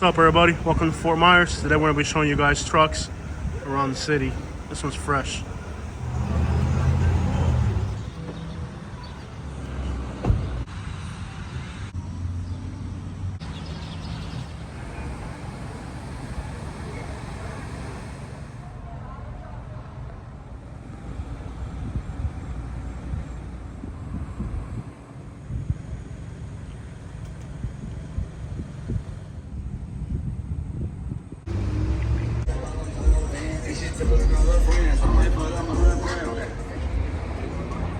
What's up, everybody? Welcome to Fort Myers. Today we're going to be showing you guys trucks around the city. This one's fresh.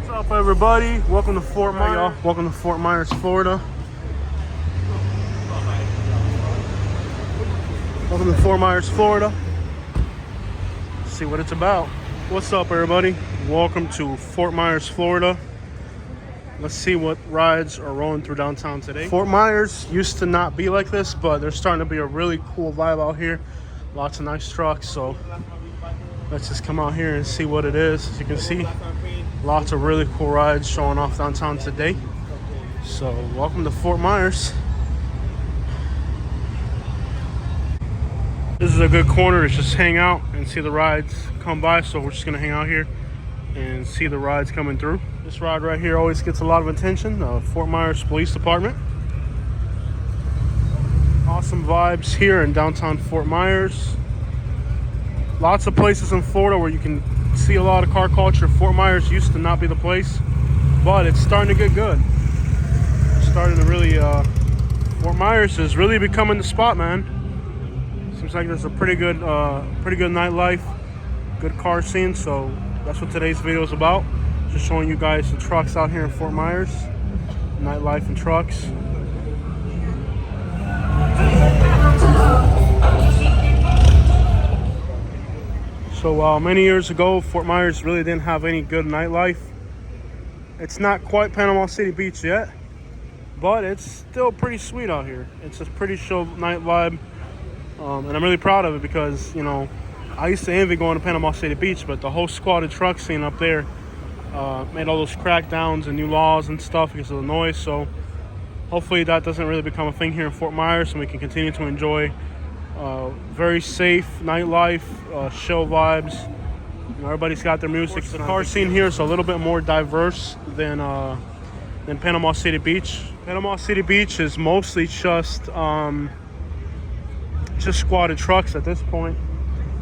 What's up, everybody? Welcome to Fort Myers. Welcome to Fort Myers, Florida. Welcome to Fort Myers, Florida. Let's see what it's about. What's up, everybody? Welcome to Fort Myers, Florida. Let's see what rides are rolling through downtown today. Fort Myers used to not be like this, but there's starting to be a really cool vibe out here. Lots of nice trucks, so let's just come out here and see what it is. As you can see, lots of really cool rides showing off downtown today. So welcome to Fort Myers. This is a good corner to just hang out and see the rides come by, so we're just gonna hang out here and see the rides coming through. This ride right here always gets a lot of attention, Fort Myers Police Department. Awesome vibes here in downtown Fort Myers. Lots of places in Florida where you can see a lot of car culture. Fort Myers used to not be the place, but it's starting to get good. It's starting to really, Fort Myers is really becoming the spot, man. Seems like there's a pretty good nightlife, good car scene. So that's what today's video is about. Just showing you guys the trucks out here in Fort Myers, nightlife and trucks. So many years ago, Fort Myers really didn't have any good nightlife. It's not quite Panama City Beach yet, but it's still pretty sweet out here. It's a pretty chill night vibe, and I'm really proud of it because, you know, I used to envy going to Panama City Beach, but the whole squatted truck scene up there made all those crackdowns and new laws and stuff because of the noise. So hopefully that doesn't really become a thing here in Fort Myers, and we can continue to enjoy very safe nightlife, chill vibes. You know, everybody's got their music. The car scene here is a little bit more diverse than Panama City Beach. Panama City Beach is mostly just squatted trucks at this point.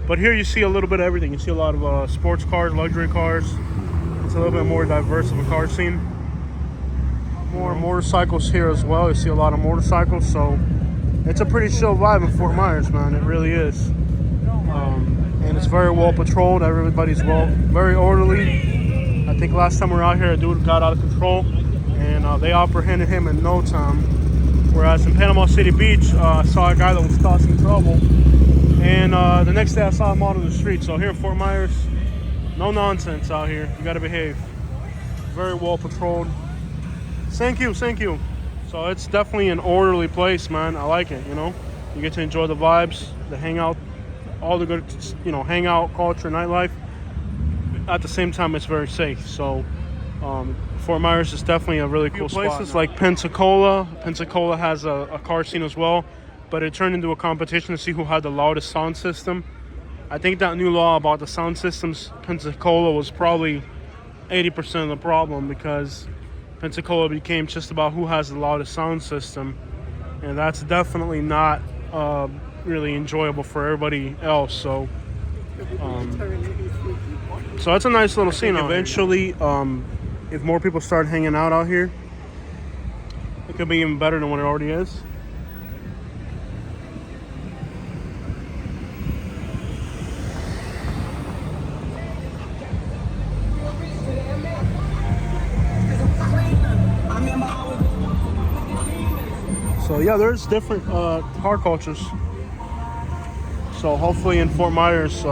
But here you see a little bit of everything. You see a lot of sports cars, luxury cars. It's a little bit more diverse of a car scene. More motorcycles here as well. You see a lot of motorcycles, so it's a pretty chill vibe in Fort Myers, man. It really is. And it's very well patrolled. Everybody's very orderly. I think last time we were out here, a dude got out of control, and they apprehended him in no time. Whereas in Panama City Beach, I saw a guy that was causing trouble, and the next day I saw him out on the street. So here in Fort Myers, no nonsense out here. You gotta behave. Very well patrolled. Thank you. So it's definitely an orderly place, man. I like it, you know. You get to enjoy the vibes, the hangout, all the good, you know, hangout culture, nightlife. At the same time, it's very safe. So Fort Myers is definitely a really cool spot. Places like Pensacola has a car scene as well, but it turned into a competition to see who had the loudest sound system. I think that new law about the sound systems, Pensacola was probably 80% of the problem, because Pensacola became just about who has the loudest sound system, and that's definitely not really enjoyable for everybody else. So so it's a nice little scene. Eventually, if more people start hanging out here, it could be even better than what it already is. So yeah, there's different car cultures. So hopefully in Fort Myers,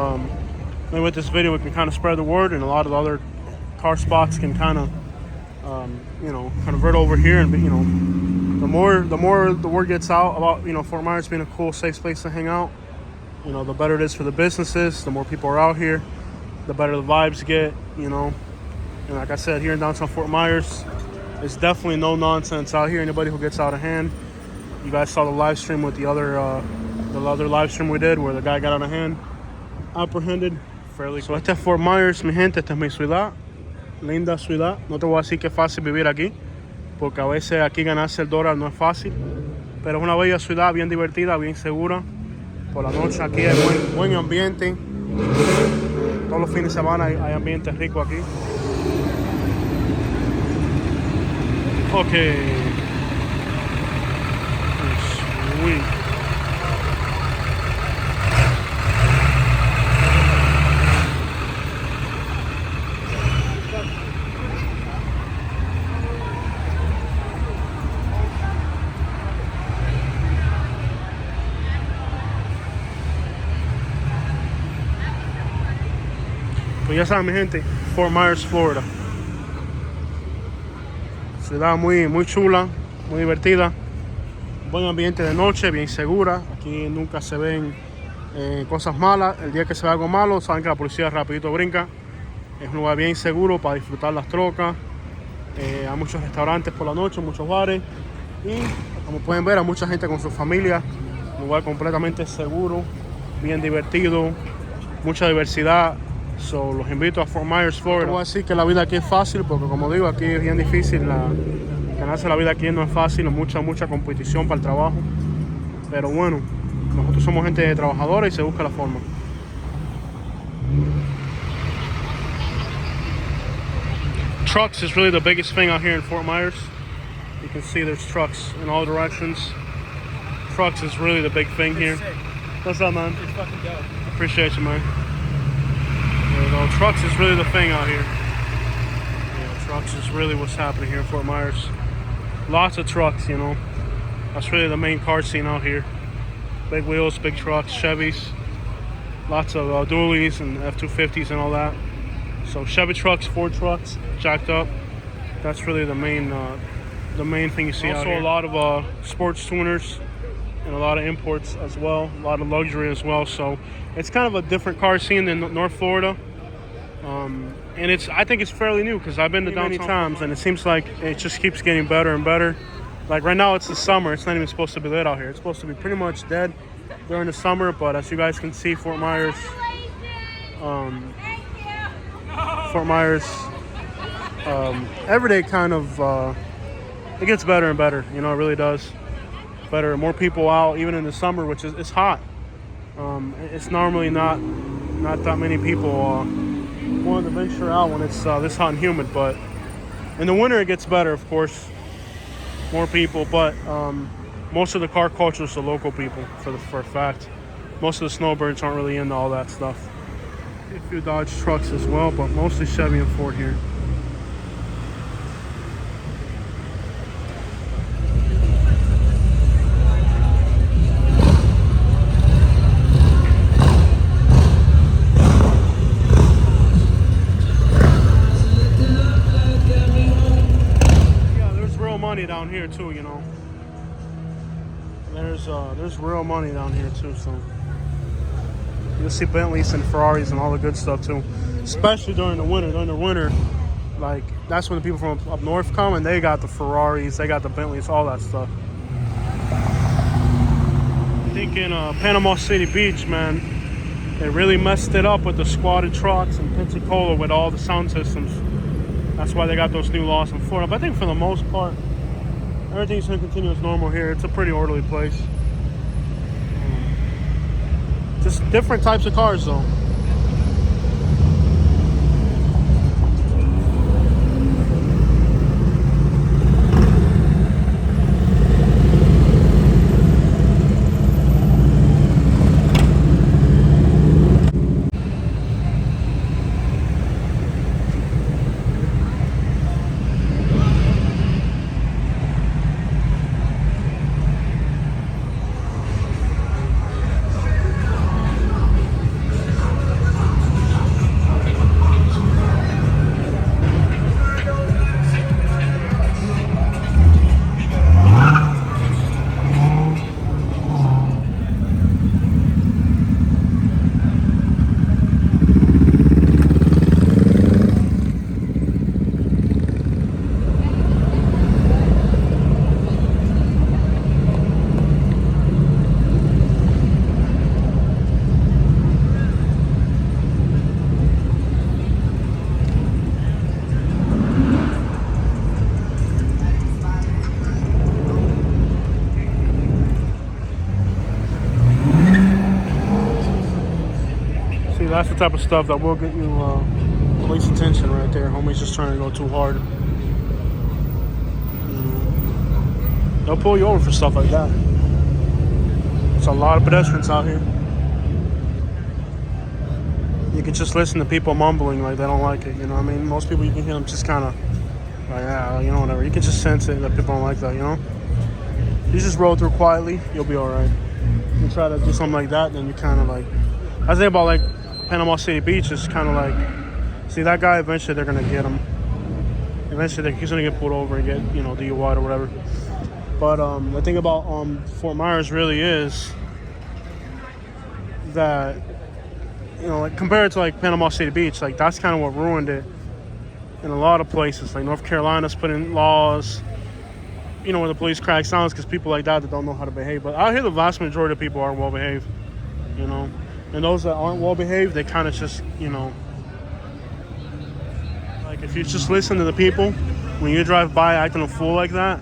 maybe with this video we can kind of spread the word, and a lot of the other car spots can kind of, you know, convert over here, and you know, the more the word gets out about, you know, Fort Myers being a cool, safe place to hang out, you know, the better it is for the businesses. The more people are out here, the better the vibes get, you know. And like I said, here in downtown Fort Myers, it's definitely no nonsense out here. Anybody who gets out of hand, You guys saw the live stream with the other live stream we did where the guy got out of hand, apprehended. Fairly so este es Fort Myers, mi gente. Esta es mi ciudad, linda ciudad. No te voy a decir que es fácil vivir aquí, porque a veces aquí ganarse el dólar no es fácil, pero es una bella ciudad, bien divertida, bien segura. Por la noche aquí hay buen ambiente. Todos los fines de semana hay ambiente rico aquí. Okay. Sweet. Pues ya saben, mi gente, Fort Myers, Florida. Ciudad muy chula, muy divertida. Buen ambiente de noche, bien segura. Aquí nunca se ven cosas malas. El día que se ve algo malo, saben que la policía rapidito brinca. Es un lugar bien seguro para disfrutar las trocas. Hay muchos restaurantes por la noche, muchos bares. Y como pueden ver, hay mucha gente con su familia. Un lugar completamente seguro, bien divertido, mucha diversidad. So, los invito a Fort Myers, Florida. No voy a decir que la vida aquí es fácil, porque como digo, aquí es bien difícil. Ganarse la vida aquí no es fácil, mucha competición para el trabajo. Pero bueno, nosotros somos gente trabajadora y se busca la forma. Trucks is really the biggest thing out here in Fort Myers. You can see there's trucks in all directions. Trucks is really the big thing here. What's up, man? It's fucking dope. Appreciate you, man. There you go. Trucks is really the thing out here. Yeah, trucks is really what's happening here in Fort Myers. Lots of trucks, you know. That's really the main car scene out here. Big wheels, big trucks, Chevys. Lots of dualies and F-250s and all that. So Chevy trucks, Ford trucks, jacked up. That's really the main thing you see out here. Also a lot of sports tuners and a lot of imports as well. A lot of luxury as well. So it's kind of a different car scene than North Florida. And I think it's fairly new because I've been to downtown many times and it seems like it just keeps getting better and better. Like right now it's the summer, it's not even supposed to be lit out here. It's supposed to be pretty much dead during the summer, but as you guys can see, Fort Myers, every day kind of, it gets better and better, you know, it really does. Better, more people out, even in the summer, which is it's hot. It's normally not that many people willing to venture out when it's this hot and humid, but in the winter it gets better, of course. More people, but most of the car culture is the local people for a fact. Most of the snowbirds aren't really into all that stuff. A few Dodge trucks as well, but mostly Chevy and Ford here. Down here too, you know. There's real money down here too, so you'll see Bentleys and Ferraris and all the good stuff too. Especially during the winter. During the winter, like that's when the people from up north come and they got the Ferraris, they got the Bentleys, all that stuff. I think in Panama City Beach, man, they really messed it up with the squatted trucks and Pensacola with all the sound systems. That's why they got those new laws in Florida. But I think for the most part, everything's going to continue as normal here. It's a pretty orderly place. Just different types of cars, though. See, that's the type of stuff that will get you police attention right there. Homie's just trying to go too hard. They'll pull you over for stuff like that. There's a lot of pedestrians out here. You can just listen to people mumbling like they don't like it, you know what I mean? Most people, you can hear them just kind of like, yeah, you know, whatever. You can just sense it that people don't like that, you know? You just roll through quietly, you'll be all right. You try to do something like that, then you kind of like... I think about like Panama City Beach is kind of like... See, that guy, eventually they're going to get him. Eventually he's going to get pulled over and get, you know, DUI or whatever. But the thing about Fort Myers really is that, you know, like compared to like Panama City Beach, like that's kind of what ruined it in a lot of places. Like North Carolina's put in laws, you know, where the police cracks down because people like that don't know how to behave. But out here, the vast majority of people are well behaved, you know. And those that aren't well behaved, they kind of just, you know, like if you just listen to the people when you drive by acting a fool like that,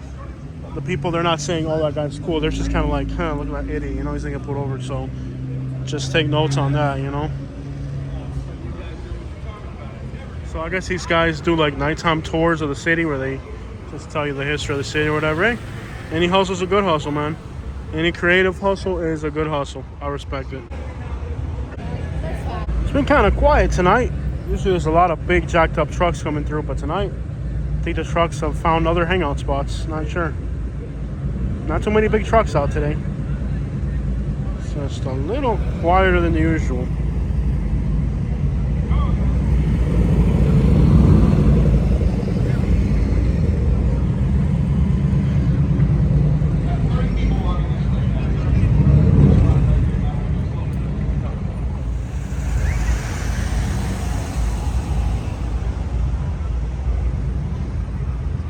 the people, they're not saying, oh, that guy's cool. They're just kind of like, huh, look at that idiot, you know, he's gonna get pulled over. So just take notes on that, you know. So I guess these guys do like nighttime tours of the city where they just tell you the history of the city or whatever. Hey, any hustle's a good hustle, man. Any creative hustle is a good hustle. I respect it. It's been kind of quiet tonight. Usually there's a lot of big jacked up trucks coming through, but tonight I think the trucks have found other hangout spots. Not sure. Not too many big trucks out today. It's just a little quieter than usual.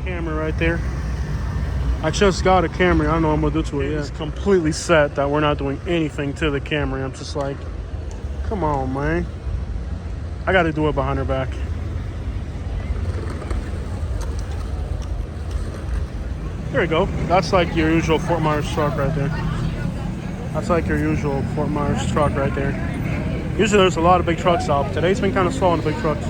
Camera right there. I just got a Camry. I don't know what I'm gonna do to it yet. It's completely set that we're not doing anything to the Camry. I'm just like, come on, man. I gotta do it behind her back. There we go. That's like your usual Fort Myers truck right there. That's like your usual Fort Myers truck right there. Usually there's a lot of big trucks out, but today's been kind of slow on the big trucks.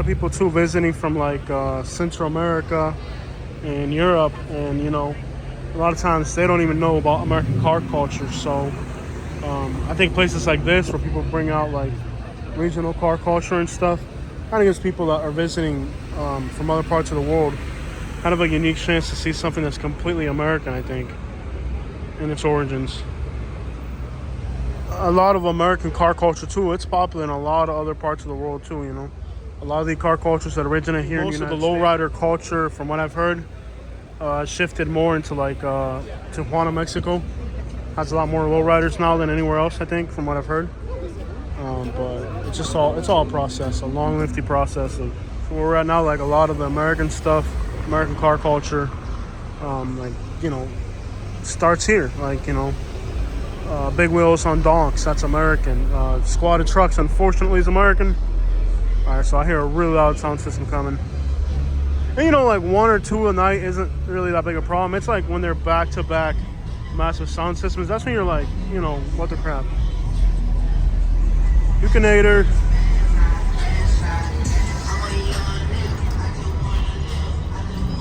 People too visiting from like Central America and Europe, and you know, a lot of times they don't even know about American car culture. So I think places like this where people bring out like regional car culture and stuff kind of gives people that are visiting from other parts of the world kind of a unique chance to see something that's completely American, I think, in its origins. A lot of American car culture too, it's popular in a lot of other parts of the world too, you know. A lot of the car cultures that originate here in the United States. Most of the lowrider culture, from what I've heard, shifted more into like Tijuana, Mexico. Has a lot more lowriders now than anywhere else, I think, from what I've heard. But it's all a process, a long, lengthy process of where we're at now. Like a lot of the American stuff, American car culture, like, you know, starts here. Like, you know, big wheels on donks, that's American. Squatted trucks, unfortunately, is American. Alright, so I hear a really loud sound system coming. And you know, like one or two a night isn't really that big a problem. It's like when they're back-to-back massive sound systems, that's when you're like, you know, what the crap. Buchanator.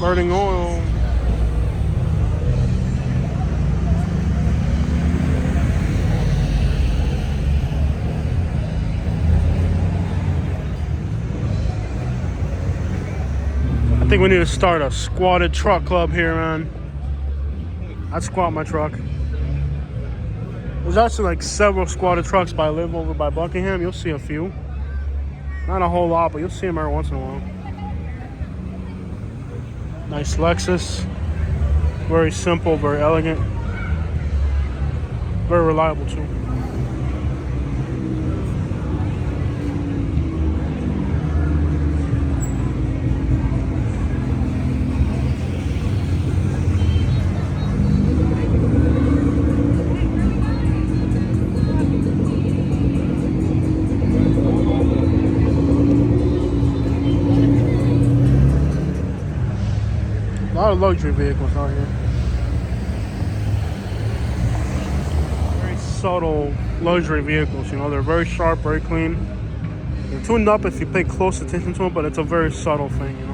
Burning oil. I think we need to start a squatted truck club here, man. I'd squat my truck. There's actually like several squatted trucks I live over by Buckingham. You'll see a few. Not a whole lot, but you'll see them every once in a while. Nice Lexus. Very simple, very elegant. Very reliable too. lot of luxury vehicles out here. Very subtle luxury vehicles, you know, they're very sharp, very clean. They're tuned up if you pay close attention to them, but it's a very subtle thing, you know.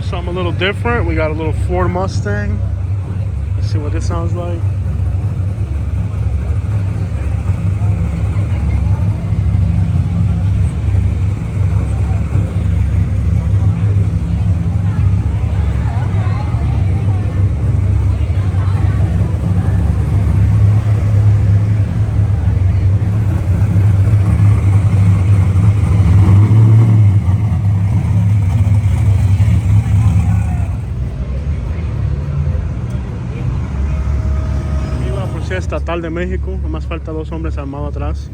Something a little different. We got a little Ford Mustang. Let's see what this sounds like. Estatal de México, nomás falta dos hombres armados atrás.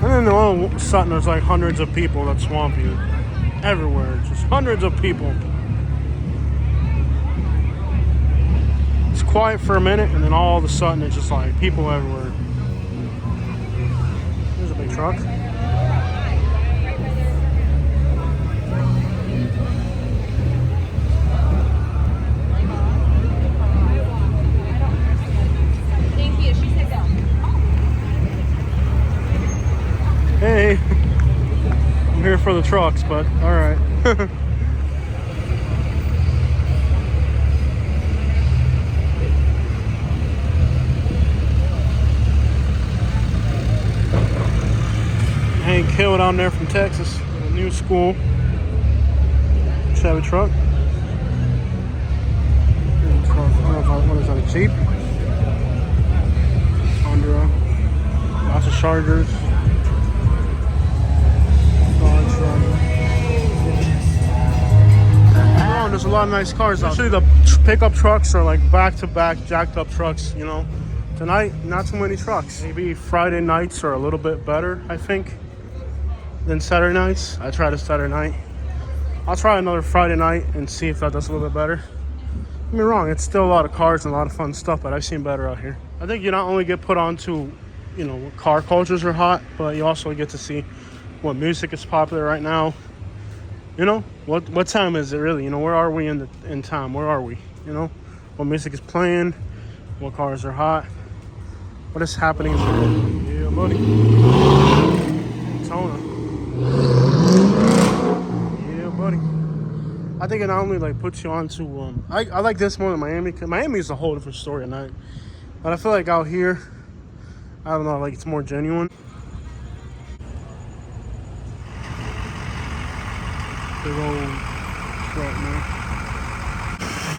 And then all sudden there's like hundreds of people that swamp you. Everywhere, just hundreds of people. It's quiet for a minute and then all of a sudden it's just like people everywhere. There's a big truck. Hey, I'm here for the trucks, but all right. Hank Hill down there from Texas, a new school. Chevy truck. What is that, a Jeep? Honda. Lots of Chargers. There's a lot of nice cars out there. Usually the pickup trucks are like back-to-back jacked up trucks, you know. Tonight, not too many trucks. Maybe Friday nights are a little bit better, I think, than Saturday nights. I tried a Saturday night. I'll try another Friday night and see if that does a little bit better. Don't get me wrong, it's still a lot of cars and a lot of fun stuff, but I've seen better out here. I think you not only get put onto, you know, what car cultures are hot, but you also get to see what music is popular right now. You know, what time is it really? You know, where are we in time? Where are we? You know, what music is playing? What cars are hot? What is happening in the world? Yeah, buddy. Daytona. Yeah, buddy. I think it not only like puts you on to I like this more than Miami, because Miami is a whole different story at night. But I feel like out here, I don't know, like it's more genuine. Big old